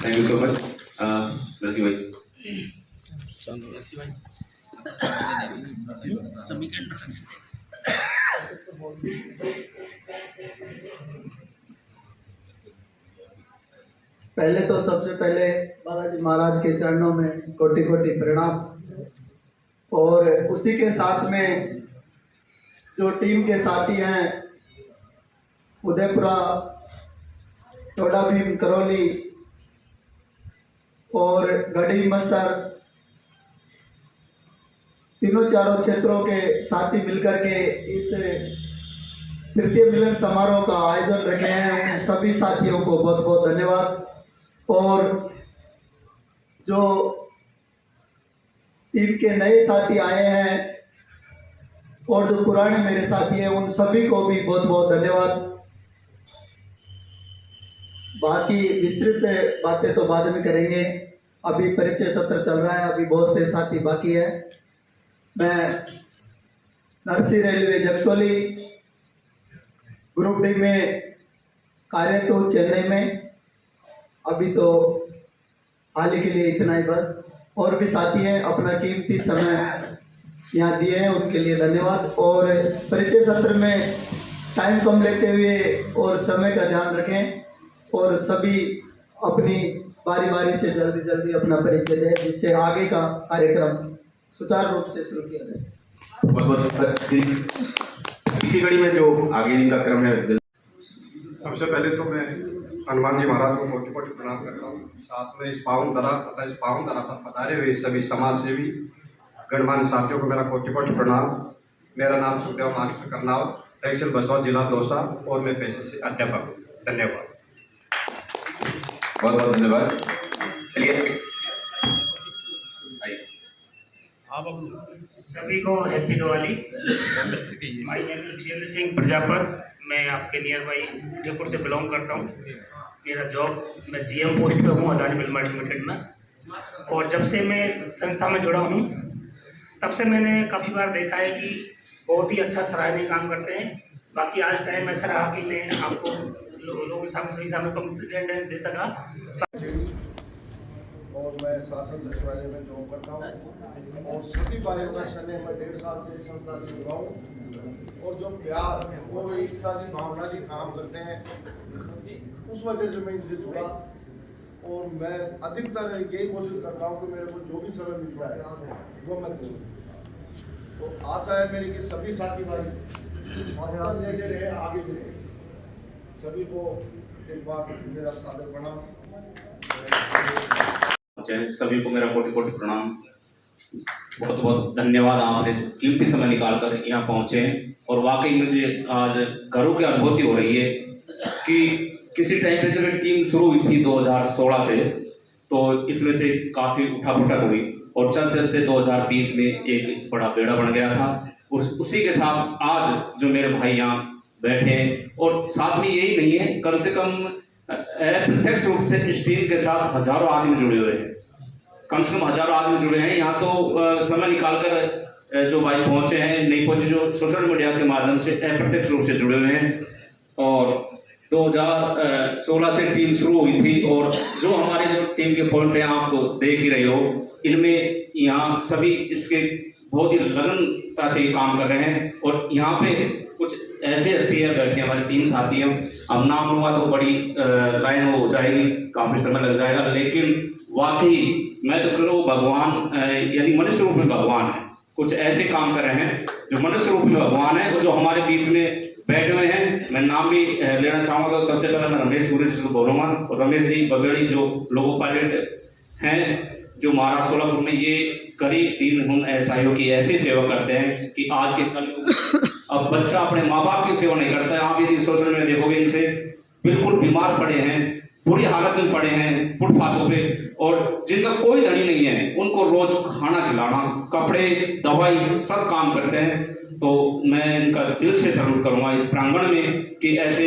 Thank you so much Narsingh भाई। सभी का इंट्रोडक्शन पहले तो सबसे पहले बालाजी महाराज के चरणों में कोटि कोटि प्रणाम, और उसी के साथ में जो टीम के साथी हैं उदयपुरा, टोडा भीम, करौली और गढ़ी मसर, तीनों चारों क्षेत्रों के साथी मिलकर के इस तृतीय मिलन समारोह का आयोजन रखे हैं। सभी साथियों को बहुत बहुत धन्यवाद। और जो टीम के नए साथी आए हैं और जो पुराने मेरे साथी हैं उन सभी को भी बहुत बहुत धन्यवाद। बाकी विस्तृत बातें तो बाद में करेंगे, अभी परिचय सत्र चल रहा है, अभी बहुत से साथी बाकी है। मैं नरसी रेलवे जगसोली ग्रुप डी में कार्यरत हूँ चेन्नई में। अभी तो हाल ही के लिए इतना ही बस। और भी साथी हैं अपना कीमती समय यहाँ दिए हैं, उनके लिए धन्यवाद। और परिचय सत्र में टाइम कम लेते हुए और समय का ध्यान रखें और सभी अपनी बारी बारी से जल्दी जल्दी अपना परिचय दें, जिससे आगे का कार्यक्रम सुचारू रूप से शुरू किया जाए। बहुत बहुत जी। इसी कड़ी में जो आगे इनका क्रम है। सबसे पहले तो मैं हनुमान जी महाराज को कोटि कोटि प्रणाम करता हूँ। साथ में इस पावन धरा तथा इस पावन धरा पर पधारे हुए सभी समाज सेवी गणमान्य साथियों को मेरा कोटि कोटि प्रणाम। मेरा नाम सुखदेव मास्टर करनाल, तहसील बसवा, जिला दौसा, और मैं पेशे से अध्यापक हूँ। धन्यवाद। बहुत बहुत धन्यवाद। चलिए सभी को happy Diwali. My name is Jitendra Singh Prajapat. मैं आपके नियर बाई जयपुर से बिलोंग करता हूँ। मेरा जॉब, मैं जीएम पोस्ट पे हूँ अदानी बिल्डर्स लिमिटेड में। और जब से मैं इस संस्था में जुड़ा हूँ तब से मैंने काफ़ी बार देखा है कि बहुत ही अच्छा सराहनीय काम करते हैं। बाकी आज टाइम ऐसा रहा कि मैं आपको लोगों के सामने सभी सामने प्रेजेंटेशन दे सका। और मैं शासन सचिवालय में जॉब करता हूँ और सभी भाइयों का स्नेह मैं 1.5 साल से संस्था से जुड़ा हूँ। और जो प्यार और एकता की भावना की काम करते हैं उस वजह से मैं इनसे जुड़ा। और मैं अधिकतर यही कोशिश करता हूँ कि मेरे को जो भी समय मिलता है वो मैं करूँ। तो आशा है मेरी कि सभी साथी भाई जैसे रहे आगे भी रहे। सभी को एक बार मेरा सादर प्रणाम। सभी को मेरा कोटि कोटि प्रणाम। बहुत बहुत धन्यवाद, आपने कीमती समय निकालकर यहाँ पहुँचे हैं। और वाकई मुझे आज घरों की अनुभूति हो रही है कि किसी टाइम पे जब टीम शुरू हुई थी 2016 से, तो इसमें से काफ़ी उठापटक हुई और चलते चलते 2020 में एक बड़ा बेड़ा बन गया था। और उसी के साथ आज जो मेरे भाई यहाँ बैठे हैं, और साथ में यही नहीं है, कम से कम प्रत्यक्ष रूप से इस टीम के साथ हजारों आदमी जुड़े हुए हैं, कम से कम हजारों आदमी जुड़े हैं। यहाँ तो समय निकालकर जो भाई पहुँचे हैं, नहीं पहुँचे जो सोशल मीडिया के माध्यम से अप्रत्यक्ष रूप से जुड़े हुए हैं। और 2016 से टीम शुरू हुई थी और जो हमारे जो टीम के पॉइंट हैं आप तो देख ही रहे हो, इनमें यहाँ सभी इसके बहुत ही लगनता से काम कर रहे हैं। और यहाँ पे कुछ ऐसे हस्तियाँ बैठी हमारे टीम साथी हैं, अब नाम लूँगा तो बड़ी लाइन हो जाएगी, काफ़ी समय लग जाएगा, लेकिन वाकई मैं तो कह रहा हूँ भगवान यानी मनुष्य रूप में भगवान है। कुछ ऐसे काम कर रहे हैं जो मनुष्य रूप में भगवान है, वो जो हमारे बीच में बैठे हुए हैं। मैं नाम भी लेना चाहूँगा, तो सबसे पहले मैं रमेश सूर्य जी को बोलूँगा। और रमेश जी बगेड़ी जो लोगो पायलट हैं, जो महाराष्ट्र सोलापुर में ये करीब 3 गुण ऐसाइयों की ऐसी सेवा करते हैं कि आज के कल अब बच्चा अपने माँ बाप की सेवा नहीं करता है। आप यदि सोशल मीडिया देखोगे, इनसे बिल्कुल बीमार पड़े हैं, बुरी हालत में पड़े हैं फुटपाथों पे, और जिनका कोई धनी नहीं है उनको रोज खाना खिलाना, कपड़े, दवाई सब काम करते हैं। तो मैं इनका दिल से सल्यूट करूँगा इस प्रांगण में कि ऐसे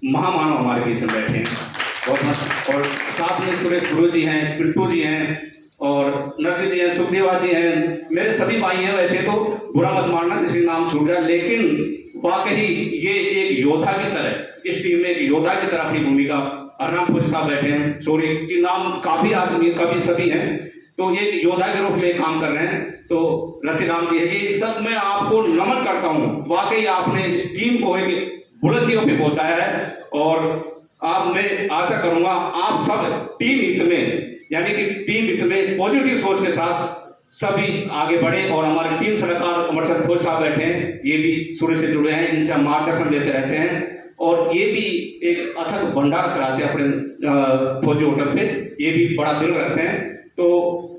महामानव हमारे बीच में बैठे हैं। और साथ में सुरेश गुरु जी हैं, पिंटू जी हैं, और नरसिंह जी हैं, सुखदेवा जी हैं, मेरे सभी भाई हैं। वैसे तो बुरा मत मानना किसी नाम छूट जाए, लेकिन वाकई ये एक योद्धा की तरह, इस टीम में एक योद्धा की तरह अपनी भूमिका अर्नाम फौजी साहब बैठे हैं, सूर्य के नाम काफ़ी आदमी कभी सभी हैं, तो ये योद्धा के रूप में काम कर रहे हैं। तो रतिराम जी है, ये सब मैं आपको नमन करता हूँ। वाकई आपने इस टीम को एक बुलंदियों पे पहुंचाया है और आप मैं आशा करूंगा आप सब टीम हित में, यानी कि टीम हित में पॉजिटिव सोच के साथ सभी आगे बढ़े। और हमारे टीम सलाहकार अमरचंद फौजी साहब बैठे हैं, ये भी शुरू से जुड़े हैं, इनसे हम मार्गदर्शन लेते रहते हैं और ये भी एक अथक भंडार कराते हैं अपने फौजी होटल पे, ये भी बड़ा दिल रखते हैं। तो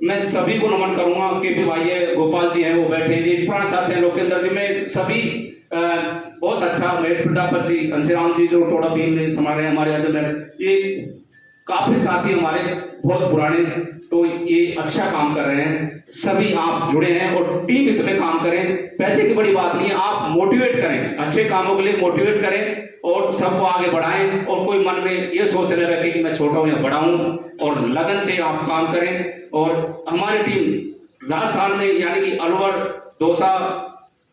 मैं सभी को नमन करूंगा कि भाई ये गोपाल जी हैं वो बैठे हैं, ये पुराने साथी हैं लोकेंद्र जी, में सभी बहुत अच्छा, महेश प्रताप जी, अंशराम जी जो टोड़ा भीम ने संभाले हमारे अजमेर, ये काफी साथी हमारे बहुत पुराने, तो ये अच्छा काम कर रहे हैं। सभी आप जुड़े हैं और टीम हित में काम करें, पैसे की बड़ी बात नहीं है, आप मोटिवेट करें, अच्छे कामों के लिए मोटिवेट करें और सबको आगे बढ़ाएं। और कोई मन में ये सोच न रखे कि मैं छोटा हूं या बड़ा हूं, और लगन से आप काम करें। और हमारी टीम राजस्थान में यानी कि अलवर, दौसा,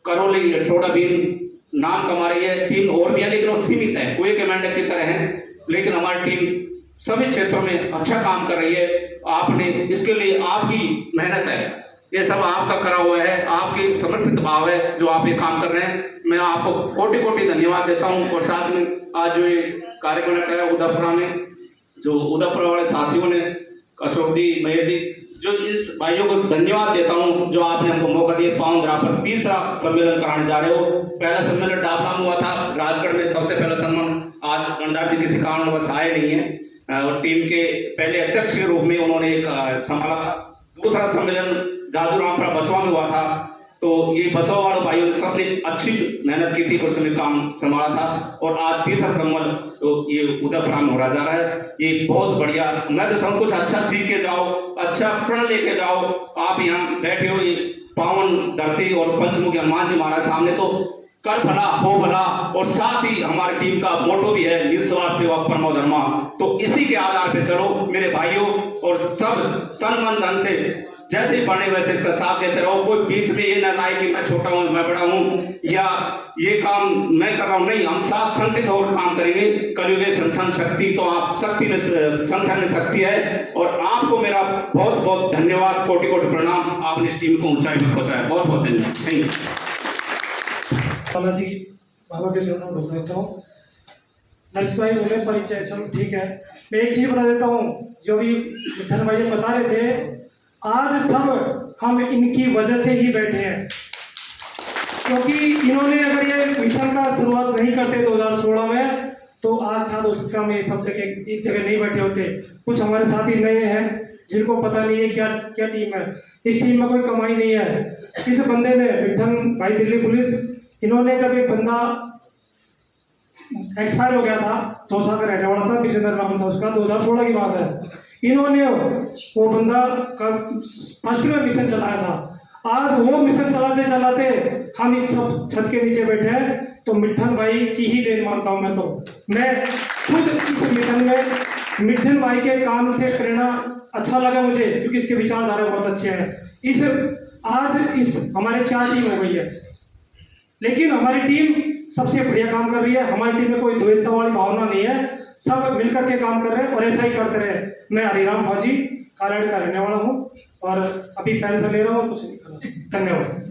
करौली, टोडा भीम नाम कमा रही है। टीम और भी है लेकिन वो सीमित है, कोई कमांडर की तरह है, लेकिन हमारी टीम सभी क्षेत्रों में अच्छा काम कर रही है। आपने इसके लिए आपकी मेहनत है, ये सब आपका करा हुआ है, आपकी समर्पित भाव है जो आप ये काम कर रहे हैं। मैं आपको कोटि कोटि धन्यवाद देता हूँ। और साथ में आज जो ये कार्यक्रम रखा है उदयपुरा में, जो उदयपुरा वाले साथियों ने, अशोक जी, महेश जी, जो इस भाइयों को धन्यवाद देता हूँ जो आपने हमको मौका दिया। पावनदरा पर तीसरा सम्मेलन कराने जा रहे हो। पहला सम्मेलन डाबला में हुआ था राजगढ़ में, सबसे पहला सम्मेलन, आज गणदास जी किसी कारणवश आए नहीं है और टीम के पहले अध्यक्ष के रूप में उन्होंने एक संभाला था। दूसरा सम्मेलन जादूरामपुरा बसवा में हुआ था, तो ये बसवा वाले भाइयों ने सबने अच्छी मेहनत की थी, उस समय काम संभाला था। और आज तीसरा सम्मेलन तो ये उदयपुरा में हो रहा जा रहा है, ये बहुत बढ़िया। मैं तो सब कुछ अच्छा सीख के जाओ, अच्छा प्रण लेके जाओ। आप यहाँ बैठे हो ये पावन धरती और पंचमुखी हनुमान जी महाराज सामने, तो कर भला हो भला, और साथ ही हमारी टीम का मोटो भी है निस्वार्थ सेवा परमो धर्मा। तो इसी के आधार पे चलो मेरे भाइयों, और सब तन मन धन से जैसे ही बने वैसे इसका साथ देते रहो। कोई बीच में ये ना लाए कि मैं छोटा हूँ, मैं बड़ा हूँ, या ये काम मैं कर रहा हूँ, नहीं, हम साथ संगठित होकर काम करेंगे। कलयुगे संगठन शक्ति, तो आप शक्ति में, संगठन में शक्ति है। और आपको मेरा बहुत बहुत धन्यवाद, कोटि कोटि प्रणाम, आपने इस टीम को ऊंचाई पर पहुंचाया, बहुत बहुत धन्यवाद, थैंक यू। बालाजी बाबा के चरणों में ढोक देता हूँ। नर्स भाई बोले परिचय, चलो ठीक है। मैं एक चीज़ बता देता हूँ, जो भी विठल भाई जी बता रहे थे, आज सब हम इनकी वजह से ही बैठे हैं, क्योंकि इन्होंने अगर ये मिशन का शुरुआत नहीं करते 2016 में, तो आज शायद उसका में सब जगह एक जगह नहीं बैठे होते। कुछ हमारे साथी नए हैं जिनको पता नहीं है क्या क्या टीम है, इस टीम में कोई कमाई नहीं है। इस बंदे ने, विठल भाई दिल्ली पुलिस, इन्होंने जब एक बंदा एक्सपायर हो गया था, दौसा का रहने वाला था, विजेंद्र नाम था उसका, 2016 की बात है, इन्होंने वो बंदा का फर्स्ट में मिशन चलाया था। आज वो मिशन चलाते चलाते हम इस छत के नीचे बैठे हैं, तो मिठन भाई की ही देन मानता हूँ मैं। तो मैं खुद इस मिशन में मिठन भाई के काम से प्रेरणा अच्छा लगा मुझे, क्योंकि इसके विचारधारा बहुत अच्छे हैं। आज इस हमारे 4 टीम हो गई है, लेकिन हमारी टीम सबसे बढ़िया काम कर रही है। हमारी टीम में कोई द्वेषता वाली भावना नहीं है, सब मिलकर के काम कर रहे हैं और ऐसा ही करते रहे। मैं हरिराम फौजी कालाड़ी का रहने वाला हूँ और अभी पेंशन ले रहा हूँ, कुछ नहीं कर रहा। धन्यवाद।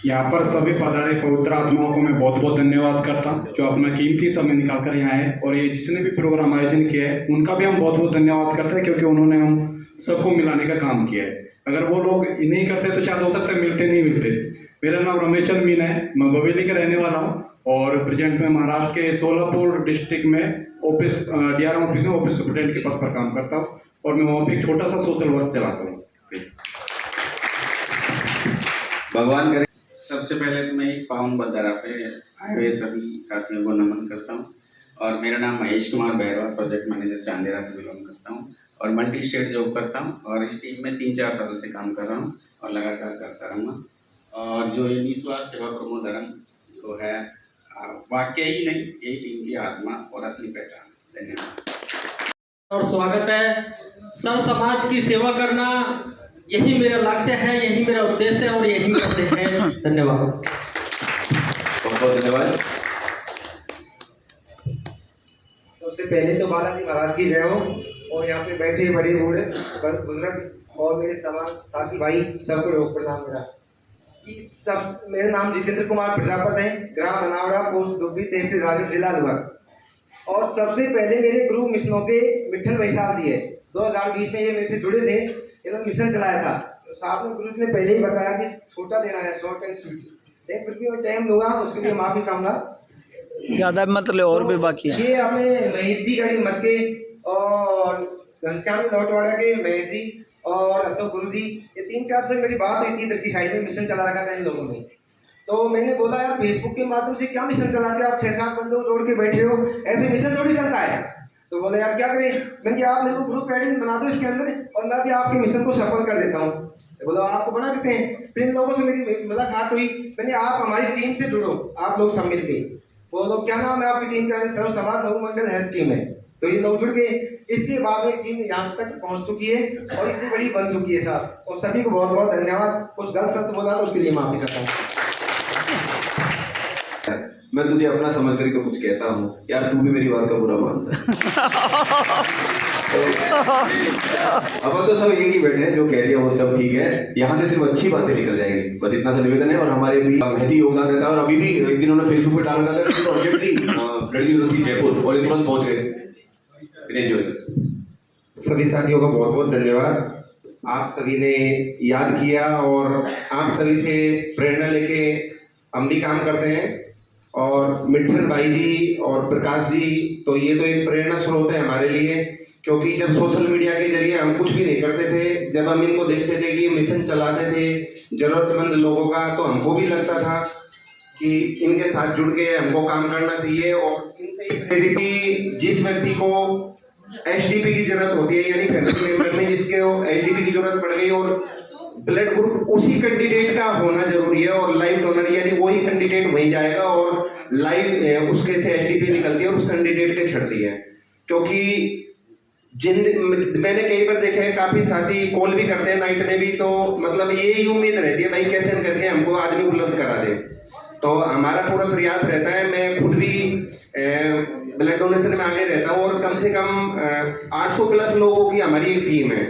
यहाँ पर सभी पधारे पवित्र आत्माओं को मैं बहुत बहुत धन्यवाद करता हूँ जो अपना कीमती समय निकाल कर यहाँ आए, और ये जिसने भी प्रोग्राम आयोजन किया है उनका भी हम बहुत बहुत धन्यवाद करते हैं, क्योंकि उन्होंने हम सबको मिलाने का काम किया है। अगर वो लोग नहीं करते तो शायद हो सकता है मिलते नहीं मिलते। मेरा नाम रमेश चंद्र मीना है, मैं बवेली का रहने वाला हूँ और प्रेजेंट में महाराष्ट्र के सोलापुर डिस्ट्रिक्ट में ऑफिस DRM ऑफिस में ऑफिस सुपरिटेंडेंट के पद पर काम करता हूँ, और मैं वहाँ पे एक छोटा सा सोशल वर्क चलाता हूँ। भगवान करे। सबसे पहले तो मैं इस पावन बंधारा पे आए हुए सभी साथियों को नमन करता हूँ। और मेरा नाम महेश कुमार भैरवा, प्रोजेक्ट मैनेजर चांदेरा से बिलोंग करता हूँ और मल्टी स्टेट जॉब करता हूँ, और इस टीम में 3-4 साल से काम कर रहा हूँ और लगातार करता रहूँगा। और जो ये निस्वार्थ सेवा परमो धर्म जो है, वाक्य ही नहीं, ये टीम की आत्मा और असली पहचान। धन्यवाद और स्वागत है। सब समाज की सेवा करना यही मेरा लक्ष्य है, यही मेरा उद्देश्य है और यही मेरा उद्देश्य है। धन्यवाद। बहुत बहुत धन्यवाद। पहले तो बालाजी महाराज की जय हो, और यहाँ पे बैठे बड़े बूढ़े बुजुर्ग और मेरे साथी भाई सबको योग प्रणाम मेरा। कि सब मेरा नाम जितेंद्र कुमार प्रजापति है, ग्राम बनावड़ा, पोस्ट दुब्बी, तहसील राजगढ़, जिला अलवर। और सबसे पहले मेरे गुरु मिशनों के मिठन भाई साहब जी है, 2020 में ये मेरे से जुड़े थे, इन्होंने मिशन चलाया था। तो साहब ने गुरु जी ने पहले ही बताया कि छोटा देना है, शॉर्ट एंड स्वीट, लेकिन फिर भी मैं टाइम लूँगा, उसके लिए माफ़ी चाहूँगा। ज़्यादा मतलब और भी बाकी है। ये अपने महेश जी गढ़ी मत के और घनश्याम लौटवाड़ा के महेश जी और अशोक गुरु जी, ये 3-4 से मेरी बात हुई थी, इधर की साइड में मिशन चला रखा था इन लोगों ने। तो मैंने बोला यार फेसबुक के माध्यम से क्या मिशन चलाते हो आप, 6-7 बंदे जोड़ के बैठे हो, ऐसे मिशन थोड़ी चलता है। तो बोले यार क्या करें, मैंने कहा आप मेरे को ग्रुप एडमिन बना दो इसके अंदर और मैं भी आपके मिशन को सफल कर देता हूँ। तो बोला आपको बना देते हैं। फिर इन लोगों से मेरी मुलाकात हुई, मैंने आप हमारी टीम से जुड़ो, आप लोग सब मिल के। वो लोग क्या नाम है आपकी टीम का, सर्व समाज लघु मंडल हेल्थ टीम है। तो ये लोग जुड़ गए, इसके बाद में टीम यहाँ तक पहुँच चुकी है और इतनी बड़ी बन चुकी है साहब। और सभी को बहुत बहुत धन्यवाद। कुछ गलत शब्द बोला तो उसके लिए माफी चाहता हूँ। मैं तुझे अपना समझ कर तो कुछ कहता हूँ यार, तू भी मेरी बात का बुरा मानता अब तो सब एक ही बैठे हैं, जो कह दिया वो सब ठीक है, यहाँ से सिर्फ अच्छी बातें निकल जाएंगी, बस इतना सा निवेदन है। और हमारे भी मेहदी योगदान रहता है। और अभी भी एक दिन उन्होंने फेसबुक पे डाल रखा था अर्जेंटली ब्लड की जरूरत थी जयपुर, और ये तुरंत पहुंच गए। सभी साथियों का बहुत बहुत धन्यवाद। आप सभी ने याद किया और आप सभी से प्रेरणा लेके हम भी काम करते हैं। और मिठन भाई जी और प्रकाश जी, तो ये तो एक प्रेरणा स्रोत है हमारे लिए, क्योंकि जब सोशल मीडिया के जरिए हम कुछ भी नहीं करते थे, जब हम इनको देखते थे कि मिशन चलाते थे जरूरतमंद लोगों का, तो हमको भी लगता था कि इनके साथ जुड़ के हमको काम करना चाहिए। और इनसे ही प्रेरित कि जिस व्यक्ति को एचडीपी की जरूरत होती है, यानी फैमिली मेंबर में जिसके एचडीपी की जरूरत पड़ गई, और ब्लड ग्रुप उसी कैंडिडेट का होना जरूरी है, और लाइव डोनर यानी वही कैंडिडेट वहीं जाएगा और लाइव उसके से एचडीपी निकलती है और उस कैंडिडेट के छड़ती है। क्योंकि मैंने कई बार देखा है, काफी साथी कॉल भी करते हैं नाइट में भी, तो मतलब यही उम्मीद रहती है भाई कैसे न करके हमको आदमी उपलब्ध करा दे। तो हमारा पूरा प्रयास रहता है, मैं खुद भी ब्लड डोनेशन में आगे रहता हूँ, और कम से कम 800 प्लस लोगों की हमारी टीम है,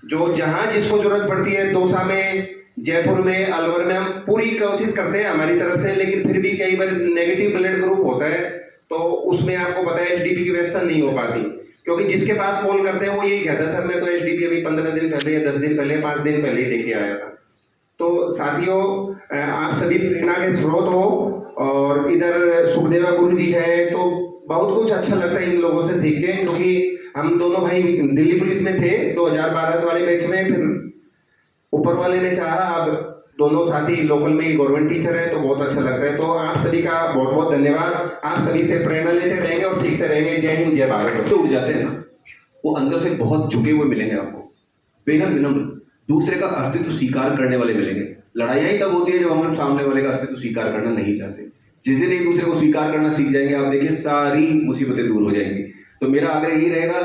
जो जहाँ जिसको जरूरत पड़ती है, दौसा में, जयपुर में, अलवर में, हम पूरी कोशिश करते हैं हमारी तरफ से। लेकिन फिर भी कई बार नेगेटिव ब्लड ग्रुप होता है, तो उसमें आपको पता है एचडीपी की व्यवस्था नहीं हो पाती, क्योंकि जिसके पास कॉल करते हैं वो यही कहता है सर मैं तो एचडीपी अभी 15 दिन पहले या 10 दिन पहले 5 दिन पहले ही लेके आया था। तो साथियों, आप सभी प्रेरणा के स्रोत हो, और इधर सुखदेवा गुरु जी है, तो बहुत कुछ अच्छा लगता है इन लोगों से सीख के, क्योंकि हम दोनों भाई दिल्ली पुलिस में थे 2012 वाले बैच में, फिर ऊपर वाले ने चाहा अब दोनों साथी लोकल में ही गवर्नमेंट टीचर है, तो बहुत अच्छा लगता है। तो आप सभी का बहुत बहुत धन्यवाद। आप सभी से प्रेरणा लेते रहेंगे और सीखते रहेंगे। जय हिंद, जय भारत। तो उठ जाते हैं ना, वो अंदर से बहुत झुके हुए मिलेंगे आपको, बेहद विनम्र, दूसरे का अस्तित्व स्वीकार करने वाले मिलेंगे। लड़ाइयाँ ही तब होती है जब हम लोग सामने वाले का अस्तित्व स्वीकार करना नहीं चाहते। जिस दिन एक दूसरे को स्वीकार करना सीख जाएंगे, आप देखिए सारी मुसीबतें दूर हो जाएंगी। तो मेरा आग्रह यही रहेगा,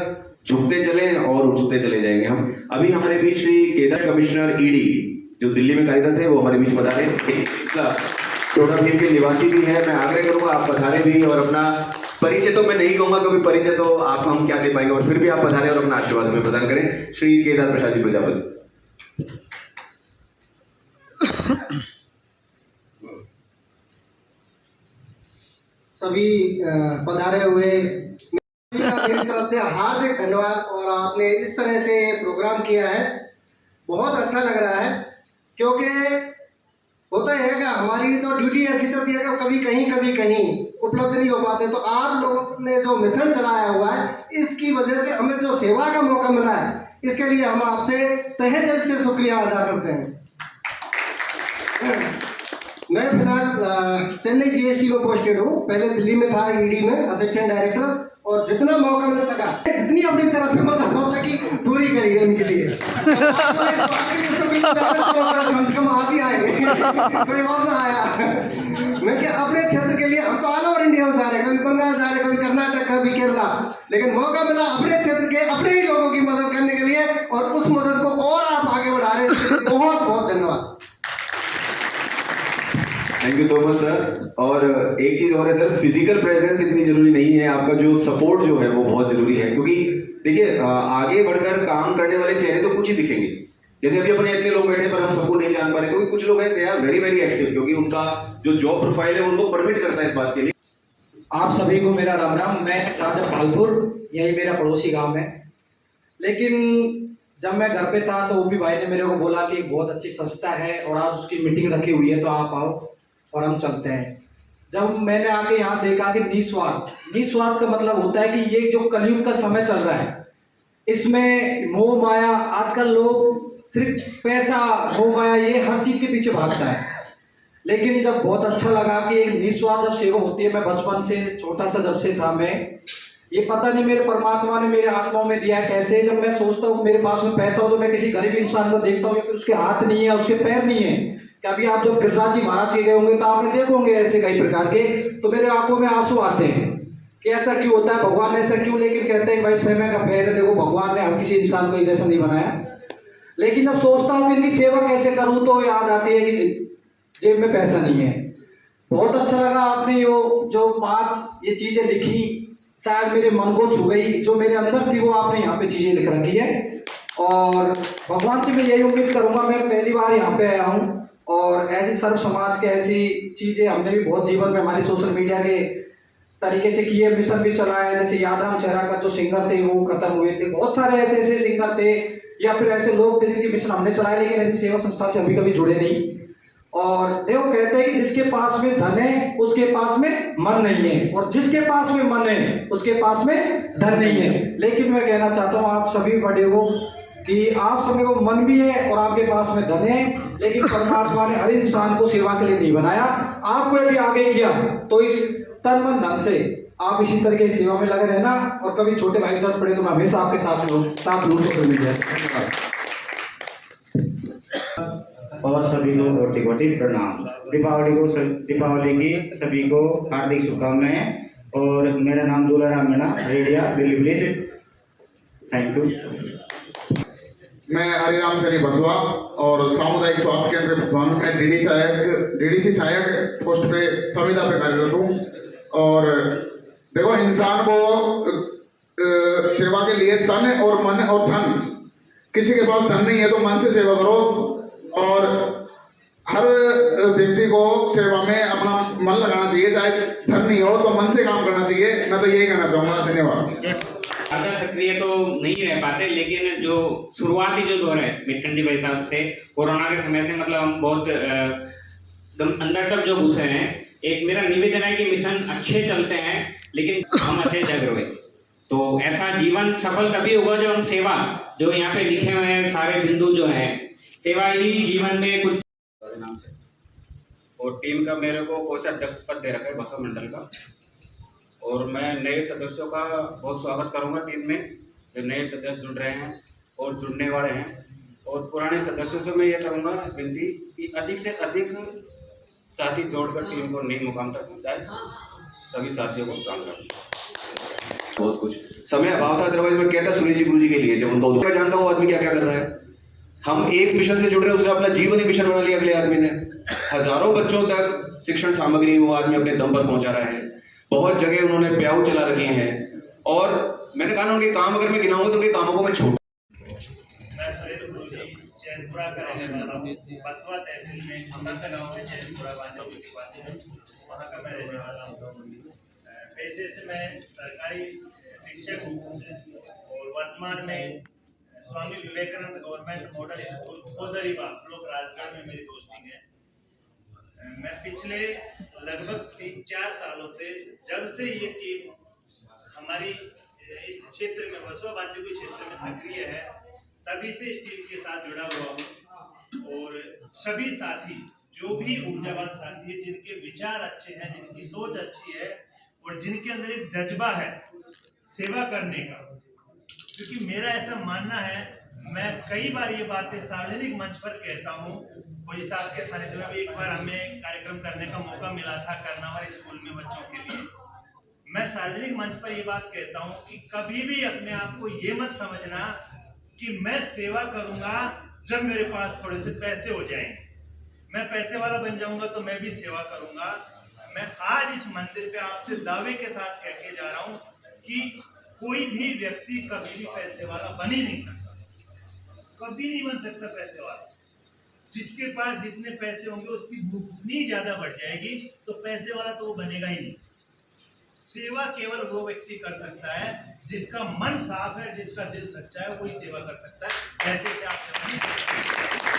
झुकते चले और उठते चले जाएंगे हम। अभी हमारे बीच श्री केदार कमिश्नर ईडी जो दिल्ली में कार्यरत है, वो हमारे बीच पधारे। टोडा भीम के निवासी भी है। मैं आग्रह करूंगा आप पधारे भी, और अपना परिचय तो मैं नहीं कहूंगा क्योंकि परिचय तो आप हम क्या दे पाएंगे, और फिर भी आप पधारे और अपना आशीर्वाद हमें प्रदान करें। श्री केदार प्रसाद जी प्रजापति। सभी पधारे हुए मेरी तरफ से हार्दिक धन्यवाद। और आपने इस तरह से प्रोग्राम किया है, बहुत अच्छा लग रहा है, क्योंकि होता है कि हमारी तो ड्यूटी ऐसी चलती है कि कभी कहीं उपलब्ध नहीं हो पाते। तो आप लोगों ने जो मिशन चलाया हुआ है, इसकी वजह से हमें जो सेवा का मौका मिला है, इसके लिए हम आपसे तहे दिल से शुक्रिया अदा करते हैं। मैं फिलहाल चेन्नई जीएसटी में पोस्टेड हूँ, पहले दिल्ली में था ईडी में असिस्टेंट डायरेक्टर, और जितना मौका मिल सका, जितनी अपनी तरफ से मदद हो सकी पूरी करी है उनके लिए। कम से कम आप ही आए, कोई और ना आया। मैं क्या अपने क्षेत्र के लिए, हम तो ऑल ओवर इंडिया में जा रहे हैं, कभी बंगाल जा रहे हैं, कभी कर्नाटक, कभी केरला, लेकिन मौका मिला अपने क्षेत्र के अपने ही लोगों की मदद करने के लिए, और उस मदद को और आप आगे बढ़ा रहे हैं, बहुत बहुत धन्यवाद। Thank you so much sir. और एक चीज़ और है सर, फिजिकल प्रेजेंस इतनी जरूरी नहीं है, आपका जो सपोर्ट जो है वो बहुत जरूरी है। क्योंकि देखिए आगे बढ़कर काम करने वाले चेहरे तो कुछ ही दिखेंगे, जैसे अभी अपने इतने लोग बैठे पर हम सबको नहीं जान पा रहे, क्योंकि कुछ लोग हैं they are very very active, क्योंकि उनका जो जॉब प्रोफाइल है उनको परमिट करता है इस बात के लिए। आप सभी को मेरा राम राम। मैं राजा पालपुर, यही मेरा पड़ोसी गांव है। लेकिन जब मैं घर पे था तो वो भी भाई ने मेरे को बोला कि एक बहुत अच्छी संस्था है और आज उसकी मीटिंग रखी हुई है तो आप आओ और हम चलते हैं। जब मैंने आके यहाँ देखा कि निस्वार्थ का मतलब होता है कि ये जो कलयुग का समय चल रहा है, इसमें मोह माया, आजकल लोग सिर्फ पैसा, मोह माया, ये हर चीज़ के पीछे भागता है। लेकिन जब बहुत अच्छा लगा कि एक निस्वार्थ जब सेवा होती है, मैं बचपन से छोटा सा जब से था, मैं ये पता नहीं मेरे परमात्मा ने मेरे आत्मा में दिया है कैसे। जब मैं सोचता हूँ मेरे पास में पैसा हो तो मैं किसी गरीब इंसान को देखता हूँ फिर उसके हाथ नहीं है, उसके पैर नहीं है। कि अभी आप जब गिरिराज जी महाराज के गए होंगे तो आपने देखे होंगे ऐसे कई प्रकार के, तो मेरे आंखों में आंसू आते हैं कि ऐसा क्यों होता है, भगवान ऐसा क्यों। लेकिन कहते हैं भाई समय का फेर है, देखो भगवान ने हर किसी इंसान को जैसा नहीं बनाया। लेकिन जब सोचता हूँ कि इनकी सेवा कैसे करूँ तो याद आती है कि जेब में पैसा नहीं है। बहुत अच्छा लगा आपने जो 5 ये चीज़ें लिखी, शायद मेरे मन को छू गई, जो मेरे अंदर थी वो आपने यहाँ पे चीज़ें लिख रखी है। और भगवान से मैं यही उम्मीद करूँगा, मैं पहली बार यहाँ पे आया हूँ और ऐसी सर्व समाज के ऐसी चीज़ें हमने भी बहुत जीवन में हमारी सोशल मीडिया के तरीके से किए, मिशन भी चलाए। जैसे यादराम चेहरा जो सिंगर थे वो खत्म हुए थे, बहुत सारे ऐसे ऐसे सिंगर थे या फिर ऐसे लोग थे जिनके मिशन हमने चलाए, लेकिन ऐसी सेवा संस्था से अभी कभी जुड़े नहीं। और देव कहते हैं कि जिसके पास में धन है उसके पास में मन नहीं है, और जिसके पास में मन है उसके पास में धन नहीं है। लेकिन मैं कहना चाहता हूँ आप सभी बड़े को कि आप सभी को मन भी है और आपके पास में धन है, लेकिन परमात्मा ने हर इंसान को सेवा के लिए नहीं बनाया। आपको यदि आगे किया तो इस तन मन धन से आप इसी तरह की सेवा में लगे रहना, और कभी छोटे भाई जरूरत पड़े तो मैं हमेशा आपके साथ दूर सोशल मीडिया से। धन्यवाद। और सभी को कोटि कोटि प्रणाम। दीपावली की सभी को हार्दिक शुभकामनाएं। और मेरा नाम Dularam Meena, Rediya, Delhi village. Thank you. मैं हरिराम शनि बसवा और सामुदायिक स्वास्थ्य केंद्र बसवा में मैं डीडीसी सहायक पोस्ट पे संविदा पे कार्यरत हूँ। और देखो, इंसान को सेवा के लिए तन और मन और धन, किसी के पास धन नहीं है तो मन से सेवा करो, और हर व्यक्ति को सेवा में अपना मन लगाना चाहिए, चाहे धन नहीं हो तो मन से काम करना चाहिए। मैं तो यही कहना चाहूँगा। धन्यवाद। ज़्यादा सक्रिय तो नहीं रह पाते, लेकिन जो शुरुआती जो दौर है मिट्टन जी भाई साहब से कोरोना के समय से, मतलब हम बहुत अंदर तक जो घुसे हैं। एक मेरा निवेदन है कि मिशन अच्छे चलते हैं लेकिन हम अच्छे जग रहे। तो ऐसा जीवन सफल तभी होगा जब हम सेवा, जो यहाँ पे लिखे हुए हैं सारे बिंदु जो हैं, सेवा ही जीवन में कुछ नाम से। और टीम का मेरे को कोषाध्यक्ष पद दे रखा है बसवा मंडल का। और मैं नए सदस्यों का बहुत स्वागत करूंगा टीम में, जो नए सदस्य जुड़ रहे हैं और जुड़ने वाले हैं। और पुराने सदस्यों से मैं ये करूंगा विनती कि अधिक से अधिक साथी जोड़कर टीम को नई मुकाम तक पहुँचाए। सभी साथियों को काम करें। बहुत कुछ समय अभाव था, अदरवाइज मैं कहता सुनील जी गुरु जी के लिए, जब उनका मैं जानता हूँ आदमी क्या क्या कर रहा है। हम एक मिशन से जुड़ रहे हैं, उसने अपना जीवन ही मिशन बना लिया। अगले आदमी ने हजारों बच्चों तक शिक्षण सामग्री वो आदमी अपने दम पर पहुंचा रहा है। बहुत जगह उन्होंने प्याऊ चला रखे हैं। और मैंने कहा ना, उनके काम अगर मैं गिनाऊंगा तो उनके कामों को मैं छोड़। मैं सुरेश गुरु जी चैनपुरा का रहने वाला हूँ। बसवा तहसील में खम्बासा गाँव में चैनपुरा वासी हूँ, वहाँ का मैं रहने वाला हूँ। पैसे से मैं सरकारी शिक्षक हूँ और वर्तमान में Swami Vivekananda government model school Khodriwa block Rajgarh में मेरी पोस्टिंग है। मैं पिछले लगभग 3-4 सालों से, जब से ये टीम हमारी इस क्षेत्र में बसवा बांदीपुर क्षेत्र में सक्रिय है, तभी से इस टीम के साथ जुड़ा हुआ हूँ। और सभी साथी, जो भी ऊर्जावान साथी है, जिनके विचार अच्छे हैं, जिनकी सोच अच्छी है और जिनके अंदर एक जज्बा है सेवा करने का, क्योंकि मेरा ऐसा मानना है, मैं कई बार ये बातें सार्वजनिक मंच पर कहता हूँ। कोई साहब के सानिध्य में भी एक बार हमें कार्यक्रम करने का मौका मिला था करनावर स्कूल में बच्चों के लिए। मैं सार्वजनिक मंच पर ये बात कहता हूँ कि कभी भी अपने आप को ये मत समझना कि मैं सेवा करूँगा जब मेरे पास थोड़े से पैसे हो जाएंगे। मैं पैसे वाला बन जाऊंगा तो मैं भी सेवा करूंगा। मैं आज इस मंदिर पे आपसे दावे के साथ कह के जा रहा हूं कि कोई भी व्यक्ति कभी भी पैसे वाला बन ही नहीं सकता, कभी नहीं बन सकता पैसे वाला। जिसके पास जितने पैसे होंगे उसकी भूख उतनी ज्यादा बढ़ जाएगी, तो पैसे वाला तो वो बनेगा ही नहीं। सेवा केवल वो व्यक्ति कर सकता है जिसका मन साफ है, जिसका दिल सच्चा है, वही सेवा कर सकता है। ऐसे से आप सेवा नहीं कर सकते।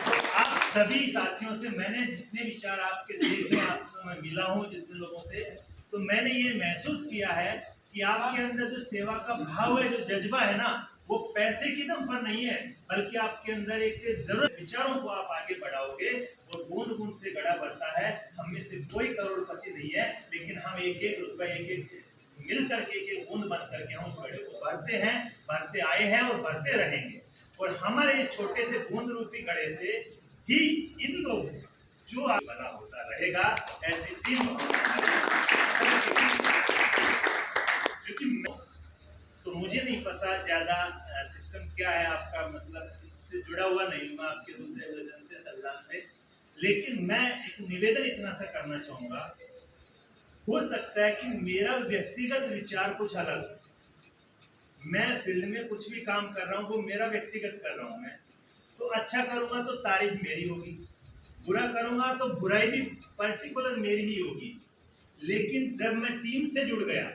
तो आप सभी साथियों से मैंने जितने विचार आपके देखे, आपको मैं मिला हूँ जितने लोगों से, तो मैंने ये महसूस किया है कि आपके अंदर जो सेवा का भाव है, जो जज्बा है ना, वो पैसे की दम पर नहीं है, बल्कि आपके अंदर एक जरूरत विचारों को आप आगे बढ़ाओगे और बूंद बूंद से गड़ा बढ़ता है। हम में से कोई करोड़पति नहीं है, लेकिन हम एक एक रुपए एक एक मिल करके एक एक बूंद बन करके हम उस गड़े को भरते हैं, भरते आए हैं और भरते रहेंगे। और हमारे इस छोटे से बूंद रूपी गड़े से ही इन लोग जो बना होता रहेगा। ऐसी टीम तो मुझे नहीं पता ज्यादा सिस्टम क्या है आपका, मतलब इससे जुड़ा हुआ नहीं हूँ मैं आपके दूसरे वर्जन से, सल्लाह से, लेकिन मैं एक निवेदन इतना सा करना चाहूंगा। हो सकता है कि मेरा व्यक्तिगत विचार कुछ अलग, मैं फील्ड में कुछ भी काम कर रहा हूँ वो मेरा व्यक्तिगत कर रहा हूँ मैं, तो अच्छा करूंगा तो तारीफ मेरी होगी, बुरा करूंगा तो बुराई भी पर्टिकुलर मेरी ही होगी। लेकिन जब मैं टीम से जुड़ गया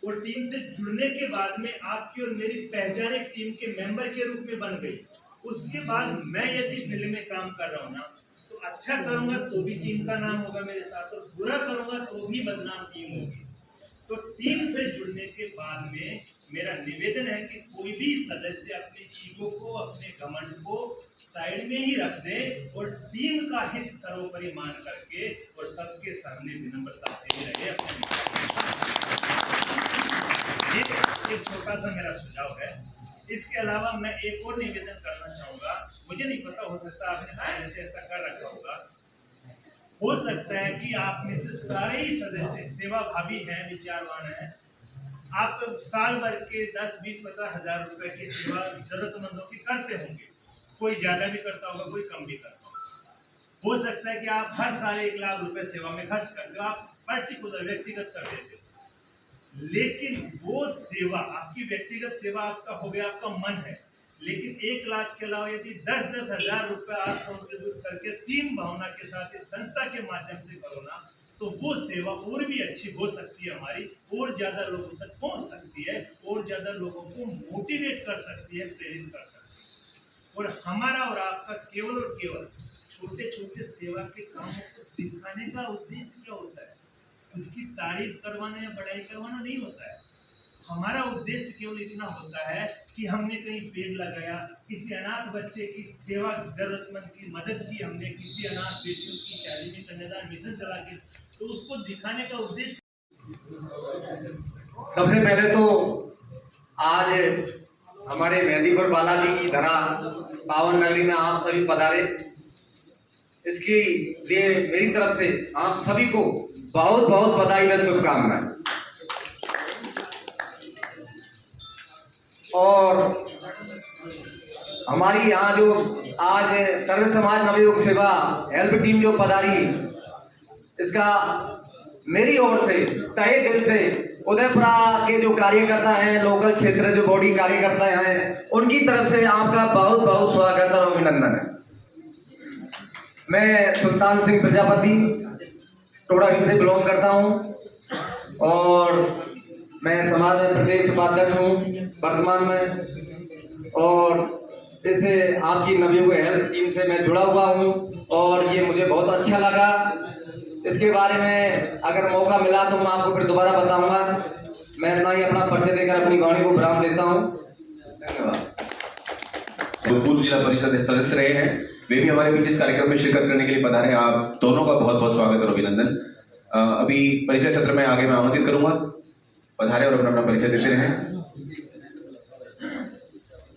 और टीम से जुड़ने के बाद में आपकी और मेरी पहचान एक टीम के मेंबर के रूप में बन गई, उसके बाद मैं यदि फील्ड में काम कर रहा हूँ ना, तो अच्छा करूंगा तो भी टीम का नाम होगा मेरे साथ, और बुरा करूंगा तो भी बदनाम टीम होगी। तो टीम से जुड़ने के बाद में मेरा निवेदन है कि कोई भी सदस्य अपने ईगो को, अपने घमंड को साइड में ही रख दे और टीम का हित सर्वोपरि मान करके और सबके सामने विनम्रता से ही रहे। एक छोटा सा मेरा सुझाव है। इसके अलावा मैं एक और निवेदन करना चाहूंगा। मुझे नहीं पता, हो सकता है आपने पहले से ऐसा कर रखा होगा, हो सकता है कि आप में से सारे ही सदस्य सेवा भावी हैं, विचारवान हैं। आप साल भर के 10, 20, 50 हजार रुपए की सेवा जरूरतमंदों की करते होंगे, कोई ज्यादा भी करता होगा, कोई कम भी करता होगा। हो सकता है कि आप हर साल 1 लाख रुपए सेवा में खर्च करते हो, आप पर्टिकुलर व्यक्तिगत कर देते हो। लेकिन वो सेवा, आपकी व्यक्तिगत सेवा आपका हो गया, आपका मन है, लेकिन 1 लाख के अलावा यदि 10-10 हजार रुपए आप कंट्रीब्यूट करके टीम भावना के साथ इस संस्था के माध्यम से करो ना, तो वो सेवा और भी अच्छी हो सकती है हमारी, और ज्यादा लोगों तक पहुंच सकती है, और ज्यादा लोगों को मोटिवेट कर सकती है, प्रेरित कर सकती है। और हमारा और आपका केवल और केवल छोटे छोटे सेवा के कामों को दिखाने का उद्देश्य क्या होता है? खुद की तारीफ करवाना या बड़ाई करवाना नहीं होता है। हमारा उद्देश्य केवल इतना होता है कि हमने कहीं पेड़ लगाया, किसी अनाथ बच्चे की सेवा, जरूरतमंद की मदद की, हमने किसी अनाथ बेटियों की शादी में कन्यादान मिशन चला के, तो उसको दिखाने का उद्देश्य। सबसे पहले तो आज हमारे मेहंदीपुर बालाजी की धरा पावन नगरी में आप सभी पधारे, इसके लिए मेरी तरफ से आप सभी को बहुत बहुत बधाई व शुभकामनाएं। और हमारी यहाँ जो आज सर्व समाज नवयुग सेवा हेल्प टीम जो पधारी, इसका मेरी ओर से तहे दिल से उदयपुरा के जो कार्यकर्ता हैं, लोकल क्षेत्र जो बॉडी कार्यकर्ता हैं, उनकी तरफ से आपका बहुत बहुत स्वागत और अभिनंदन है। मैं सुल्तान सिंह प्रजापति टोड़ा भीम से बिलोंग करता हूँ और मैं समाज में प्रदेश उपाध्यक्ष हूँ वर्तमान में, और जैसे आपकी नवयुग हेल्थ टीम से मैं जुड़ा हुआ हूँ और ये मुझे बहुत अच्छा लगा। इसके बारे में अगर मौका मिला तो मैं आपको फिर दोबारा बताऊंगा। मैं इतना ही अपना परिचय देकर अपनी वाणी को विराम देता हूँ। धन्यवाद। जो पूर्व जिला परिषद सदस्य रहे हैं, वे भी हमारे बीच इस कार्यक्रम में शिरकत करने के लिए पधारे। आप दोनों का बहुत बहुत स्वागत और अभिनंदन। अभी परिचय सत्र में आगे मैं आमंत्रित करूंगा, पधारे और अपना अपना परिचय देते रहें।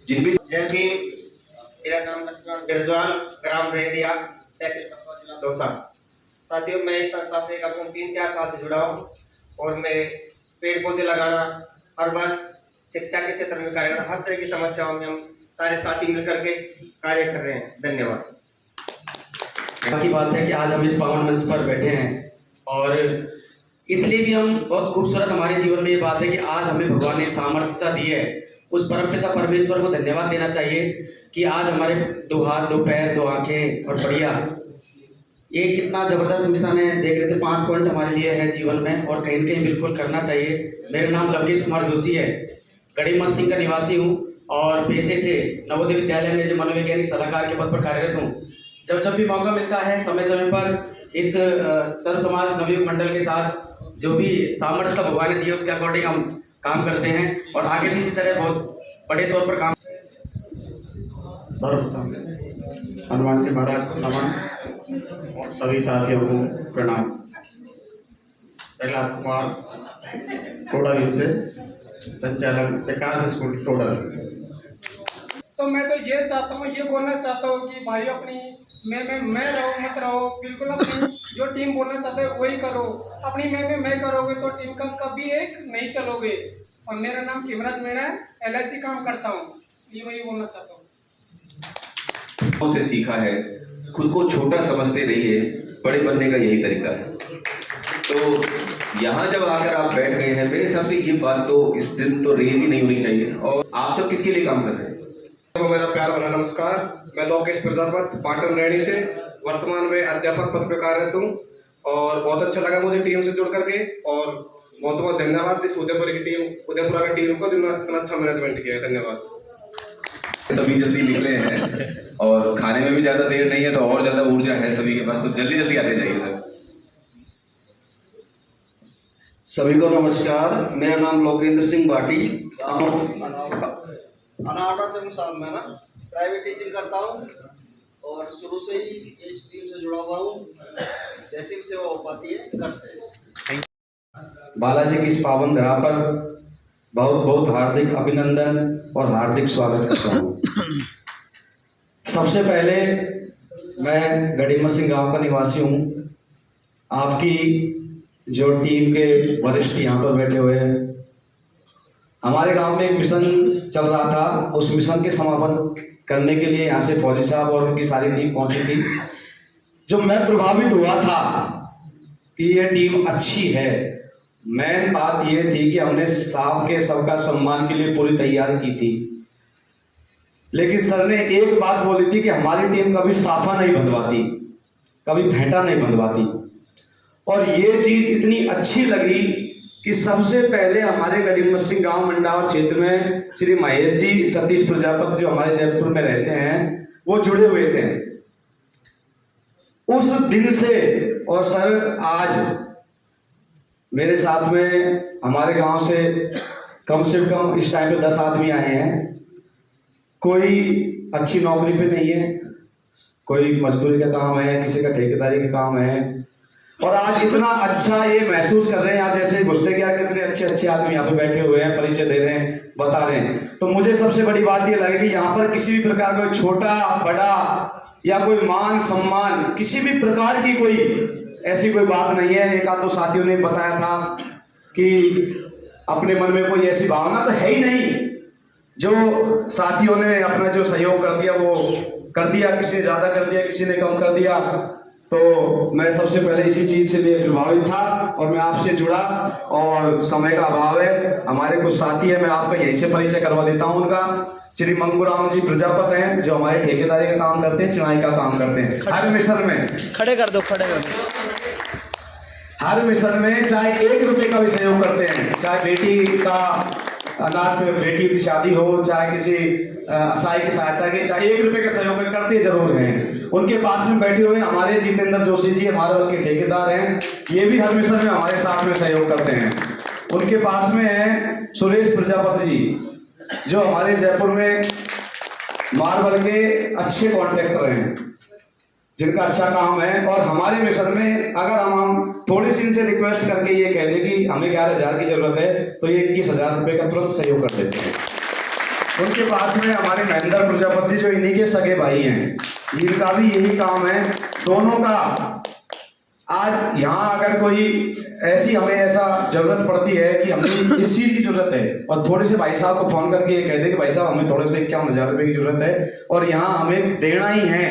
जिन भी जय भीम। मेरा नाम लक्ष्मण बिरजवाल, ग्राम रेडिया, तहसील बसवा, जिला दौसा। साथियों, मैं इस संस्था से कम से कम 3-4 साल से जुड़ा हूँ और मेरे पेड़ पौधे लगाना, हर वर्ष शिक्षा के क्षेत्र में कार्य करना, हर तरह की समस्याओं में हम सारे साथी मिलकर के कार्य कर रहे हैं। धन्यवाद। की बात है कि आज हम इस पावन मंच पर बैठे हैं और इसलिए भी हम बहुत खूबसूरत हमारे जीवन में ये बात है कि आज हमें भगवान ने सामर्थ्यता दी है। उस परमपिता परमेश्वर को धन्यवाद देना चाहिए कि आज हमारे 2 हाथ 2 पैर 2 आंखें और बढ़िया ये कितना ज़बरदस्त मिशन है। देख रहे थे 5 पॉइंट हमारे लिए है जीवन में और कहीं न कहीं बिल्कुल करना चाहिए। मेरा नाम लवकेश कुमार जोशी है, गढ़ीमत सिंह का निवासी हूँ और पेशे से नवोदय विद्यालय में जो मनोवैज्ञानिक सलाहकार के पद पर कार्यरत हूँ। जब भी मौका मिलता है समय समय पर इस सर्व समाज नवयुग मंडल के साथ जो भी सामर्थ्य भगवान ने दी है उसके अकॉर्डिंग हम काम करते हैं और आगे भी इसी तरह बहुत बड़े तौर पर काम। सर्वप्रथम हनुमान जी महाराज को नमन और सभी साथियों को प्रणाम। प्रहलाद कुमार टोडा से संचालक विकास स्कूल टोडा। तो मैं तो ये चाहता हूँ, ये बोलना चाहता हूँ कि भाई अपनी मैं रहो मत रहो, बिल्कुल अपनी जो टीम बोलना चाहते हो वही करो। अपनी मैं करोगे तो टीम का कभी एक नहीं चलोगे। और मेरा नाम किमरत मीणा है, LIC काम करता हूँ, ये वही बोलना चाहता हूँ। से सीखा है, खुद को छोटा समझते रहिए, बड़े बनने का यही तरीका है। तो यहाँ जब आकर आप बैठ गए हैं, मेरे हिसाब से ये बात तो इस दिन तो रेज ही नहीं होनी चाहिए। और आप सब किसके लिए काम कर रहे हैं? तो मेरा प्यार भरा नमस्कार। मैं लोकेश प्रजापत पाटन रैणी से वर्तमान में अध्यापक पद पर कार्यरत हूँ और बहुत अच्छा लगा मुझे टीम से जुड़ करके और बहुत बहुत धन्यवाद इस उदयपुर की टीम को जिन्होंने इतना अच्छा मैनेजमेंट किया है। धन्यवाद। सभी जल्दी निकले हैं और खाने में भी ज़्यादा देर नहीं है तो और ज़्यादा ऊर्जा है सभी के पास, तो जल्दी जल्दी आते जाइए सर। सभी को नमस्कार। मेरा नाम लोकेंद्र सिंह भाटी, अनावटा से हूँ। मैं ना प्राइवेट टीचिंग करता हूँ और शुरू से ही इस टीम से जुड़ा हुआ हूँ। जैसी भी सेवा हो पाती है करते हैं। बालाजी की इस पावन धरा पर बहुत बहुत हार्दिक अभिनंदन और हार्दिक स्वागत करता हूँ। सबसे पहले मैं गढ़ीमत सिंह गांव का निवासी हूँ। आपकी जो टीम के वरिष्ठ यहाँ पर बैठे हुए हैं, हमारे गांव में एक मिशन चल रहा था, उस मिशन के समापन करने के लिए यहाँ से फौजी साहब और उनकी सारी टीम पहुंची थी। जो मैं प्रभावित हुआ था कि ये टीम अच्छी है, मेन बात ये थी कि हमने साहब के सबका सम्मान के लिए पूरी तैयारी की थी, लेकिन सर ने एक बात बोली थी कि हमारी टीम कभी साफा नहीं बंधवाती, कभी फेंटा नहीं बंधवाती। और ये चीज़ इतनी अच्छी लगी कि सबसे पहले हमारे गढ़ीमत सिंह गांव मंडावर क्षेत्र में श्री महेश जी सतीश प्रजापति जो हमारे जयपुर में रहते हैं वो जुड़े हुए थे उस दिन से। और सर आज मेरे साथ में हमारे गांव से कम इस टाइम पे 10 आदमी आए हैं। कोई अच्छी नौकरी पे नहीं है, कोई मजदूरी का काम है, किसी का ठेकेदारी का काम है। और आज इतना अच्छा ये महसूस कर रहे हैं, आज जैसे घुसते क्या कितने अच्छे अच्छे आदमी यहाँ पे बैठे हुए हैं, परिचय दे रहे हैं, बता रहे हैं। तो मुझे सबसे बड़ी बात ये लगी कि यहाँ पर किसी भी प्रकार का छोटा बड़ा या कोई मान सम्मान किसी भी प्रकार की कोई ऐसी कोई बात नहीं है। एक आध दो साथियों ने बताया था कि अपने मन में कोई ऐसी भावना तो है ही नहीं। जो साथियों ने अपना जो सहयोग कर दिया वो कर दिया, किसी ने ज़्यादा कर दिया, किसी ने कम कर दिया। तो मैं सबसे पहले इसी चीज़ से लिए प्रभावित था और मैं आपसे जुड़ा। और समय का अभाव है, हमारे कुछ साथी हैं, मैं आपका यहीं से परिचय करवा देता हूं उनका। श्री मंगूराम जी प्रजापत हैं जो हमारे ठेकेदारी का काम करते हैं, चिनाई का काम करते हैं। हर मिशन में खड़े कर दो, खड़े कर दो। हर मिशन में चाहे 1 रुपये का भी सहयोग करते हैं, चाहे बेटी का अनाथ बेटी की शादी हो, चाहे किसी असहाय की सहायता के, चाहे 1 रुपये का सहयोग करते जरूर हैं। उनके पास में बैठे हुए हमारे जितेंद्र जोशी जी हमारे उनके ठेकेदार हैं, ये भी हर मिशन में हमारे साथ में सहयोग करते हैं। उनके पास में है सुरेश प्रजापति जी जो हमारे जयपुर में मार्बल के अच्छे कॉन्ट्रैक्टर हैं, जिनका अच्छा काम है। और हमारे मिशन में अगर हम थोड़ी सी इनसे रिक्वेस्ट करके ये कह दें कि हमें 11,000 की जरूरत है तो ये 21,000 रुपये का तुरंत सहयोग कर देते हैं। उनके पास में हमारे महेंद्र प्रजापति जो इन्हीं के सगे भाई हैं, इनका भी यही काम है। दोनों का आज यहाँ अगर कोई ऐसी हमें ऐसा जरूरत पड़ती है कि हमें इस चीज़ की जरूरत है और थोड़े से भाई साहब को फोन करके ये कह दे कि भाई साहब हमें थोड़े से 51,000 रुपये की जरूरत है और यहाँ हमें देना ही है,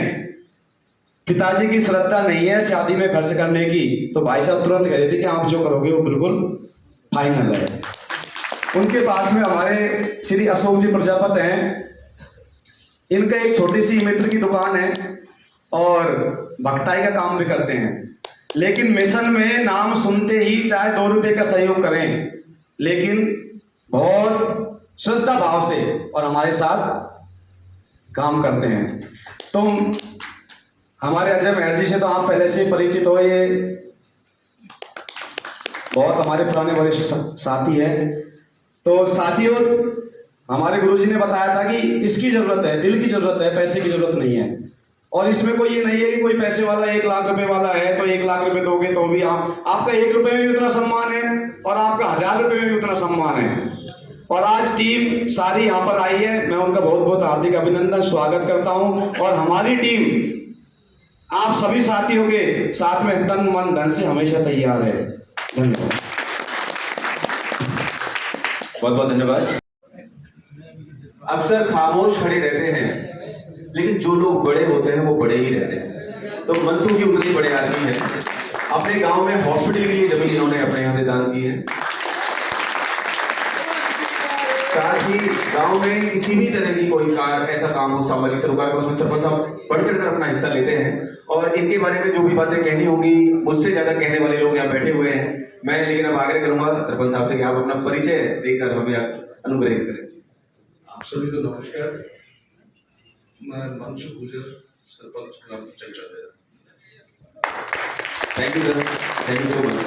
पिताजी की श्रद्धा नहीं है शादी में खर्च करने की, तो भाई साहब तुरंत कह देते कि आप जो करोगे वो बिल्कुल फाइनल है। उनके पास में हमारे श्री अशोक जी प्रजापत हैं। इनका एक छोटी सी मित्र की दुकान है और भक्ताई का काम भी करते हैं, लेकिन मिशन में नाम सुनते ही चाहे 2 रुपए का सहयोग करें, लेकिन बहुत श्रद्धा भाव से और हमारे साथ काम करते हैं। तो हमारे अजय मेहर जी से तो आप पहले से परिचित हो, ये बहुत हमारे पुराने वरिष्ठ साथी है। तो साथियों, हमारे गुरुजी ने बताया था कि इसकी जरूरत है, दिल की जरूरत है, पैसे की जरूरत नहीं है। और इसमें कोई ये नहीं है कि कोई पैसे वाला 1 लाख रुपए वाला है तो 1 लाख रुपए दोगे तो भी आपका 1 रुपए में भी उतना सम्मान है और आपका 1000 रुपए में भी उतना सम्मान है। और आज टीम सारी यहाँ पर आई है, मैं उनका बहुत बहुत हार्दिक अभिनंदन स्वागत करता हूँ। और हमारी टीम आप सभी साथियों के साथ में तन मन धन से हमेशा तैयार है। धन्यवाद। बहुत बहुत धन्यवाद। अक्सर खामोश खड़े रहते हैं, लेकिन जो लोग बड़े होते हैं वो बड़े ही रहते हैं। तो मनसू जी उतने बड़े आदमी हैं, अपने गांव में हॉस्पिटल के लिए जमीन इन्होंने अपने यहाँ से दान की है। साथ ही गांव में किसी भी तरह की कोई ऐसा काम हो सामाजिक सरोकार का, उसमें सरपंच साहब बढ़ चढ़कर अपना हिस्सा लेते हैं। और इनके बारे में जो भी बातें कहनी होगी, मुझसे ज्यादा कहने वाले लोग यहाँ बैठे हुए हैं। मैं लेकिन अब आग्रह करूंगा सरपंच साहब से कि आप अपना परिचय देकर हमें अनुग्रहित करें। आप सभी को नमस्कार। मैं मनसू गुजर, सरपंच ग्राम Chanchal. Thank you sir, thank you so much.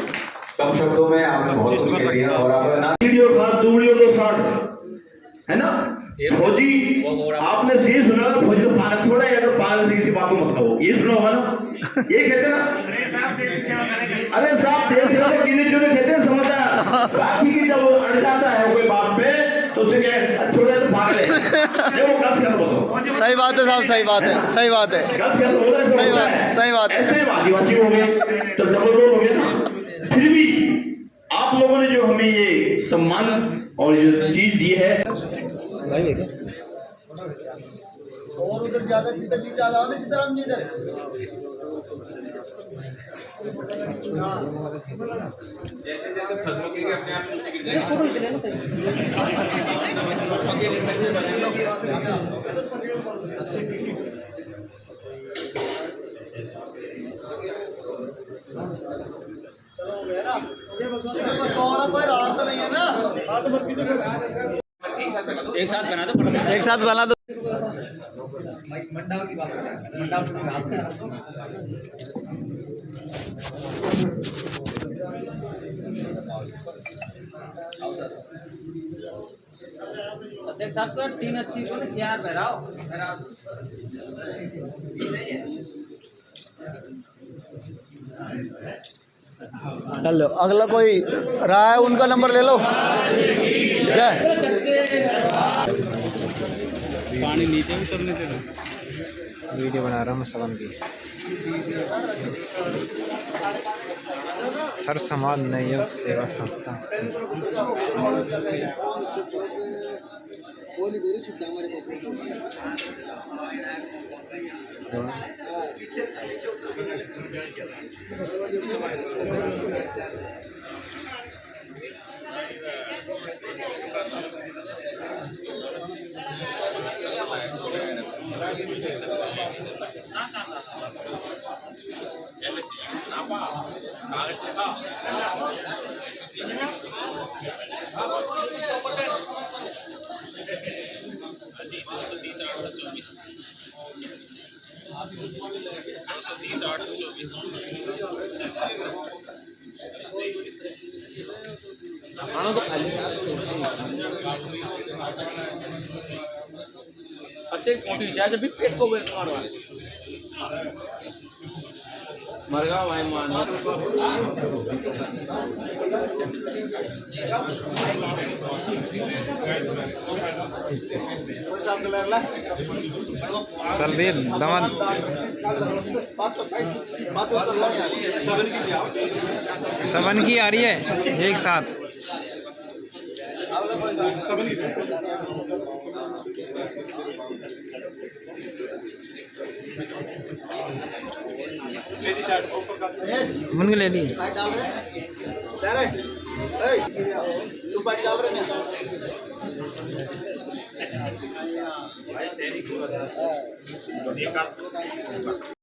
कम शब्दों में आपने बहुत कुछ कह दिया और आप वीडियो खास 2 वीडियो 2 60 है ना। फौजी आपने सही सुना, फौजी तो पागल थोड़ा है, तो पागल से किसी बात को मत कहो, ये सुना होगा ना, ये कहते ना। अरे साहब देश सेवा तो गिने चुने कहते हैं, समझदार। बाकी की जब वो अड़ जाता है कोई बात पे तो उसे कहे छोड़े तो पागल है, ये वो गलत कर बताओ। सही बात है साहब, सही बात है, सही बात है, गलत कर बोल रहे, सही बात है। ऐसे आदिवासी हो गए तो डबल रोल हो गया ना। फिर भी आप लोगों ने जो हमें ये सम्मान और ये चीज दी है, और उधर ज्यादा चिंता नहीं चला ना सीताराम जी इधर। जैसे जैसे फसलों के अपने आप नीचे गिर जाएंगे। कोई रात तो नहीं है ना। एक साथ बना दो, एक साथ बना दो। अध्यक्ष साहब को 3 अच्छी को 4 बहराओ। चलो अगला कोई रहा है, उनका नंबर ले लो। क्या पानी नीचे भी चलने दे। वीडियो बना रहा हूँ सवन की। सर समाज नवयुग सेवा संस्था। खाना तो खाली अत्यंत मोटी चाय जब भी पेट को मारवा मरगा भाई मान चल रही दमन सबन की आ रही है एक साथ। मन को ले ली पार्टी डाल रहे तू पार्टी डाल रहे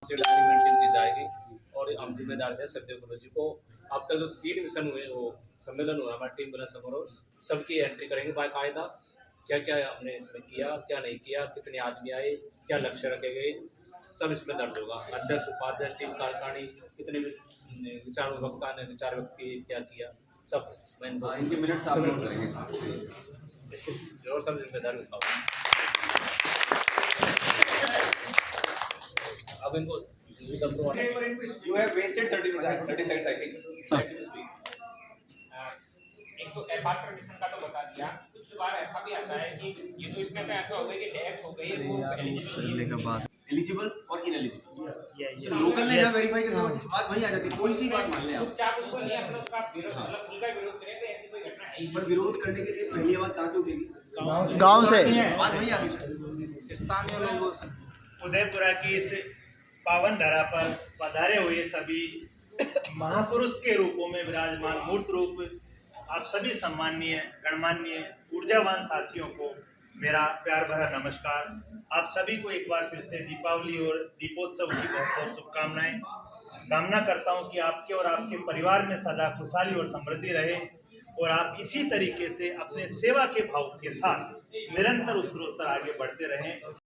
से डायरी मेंटेन की जाएगी और हम जिम्मेदार है सत्यदेव गुरु जी को। अब तक जो 3 मिशन हुए, वो सम्मेलन हुआ हमारा टीम मिलन समारोह, सबकी एंट्री करेंगे बाकायदा, क्या क्या हमने इसमें किया, क्या नहीं किया, कितने आदमी आए, क्या लक्ष्य रखे गए, सब इसमें दर्ज होगा। अध्यक्ष, उपाध्यक्ष, टीम कार्यकारिणी, कितने विचार वक्ता ने विचार व्यक्त किए, क्या किया, सब मैं इनके मिनट इसको जोर सब जिम्मेदार बताऊँ। अब इनको You have wasted 30 seconds, I think. Let him speak. एक तो एपार्ट मिशन का तो बता दिया, कुछ बार ऐसा भी आता है कि ये तो इसमें तो ऐसा हो गया कि डेथ हो गई, वो एलिजिबल और इनएलिजिबल, लोकल ने ना वेरीफाई किया, बात वही आ जाती है, कोई सी बात मान लें आप। चुपचाप उसको नहीं अपना उसका विरोध, मतलब खुल का विरोध करें, तो ऐसी कोई घटना है ही पर विरोध करने के लिए पहली आवाज कहाँ से उठेगी? गांव से। बात वही आ गई सर। स्थानीय लोगों से। उदयपुरा की इस पावन धरा पर पधारे हुए सभी महापुरुष के रूपों में विराजमान मूर्त रूप आप सभी सम्माननीय, गणमान्य, ऊर्जावान साथियों को मेरा प्यार भरा नमस्कार। आप सभी को एक बार फिर से दीपावली और दीपोत्सव की बहुत बहुत शुभकामनाएं। कामना करता हूं कि आपके और आपके परिवार में सदा खुशहाली और समृद्धि रहे और आप इसी तरीके से अपने सेवा के भाव के साथ निरंतर उत्तरोत्तर आगे बढ़ते रहें।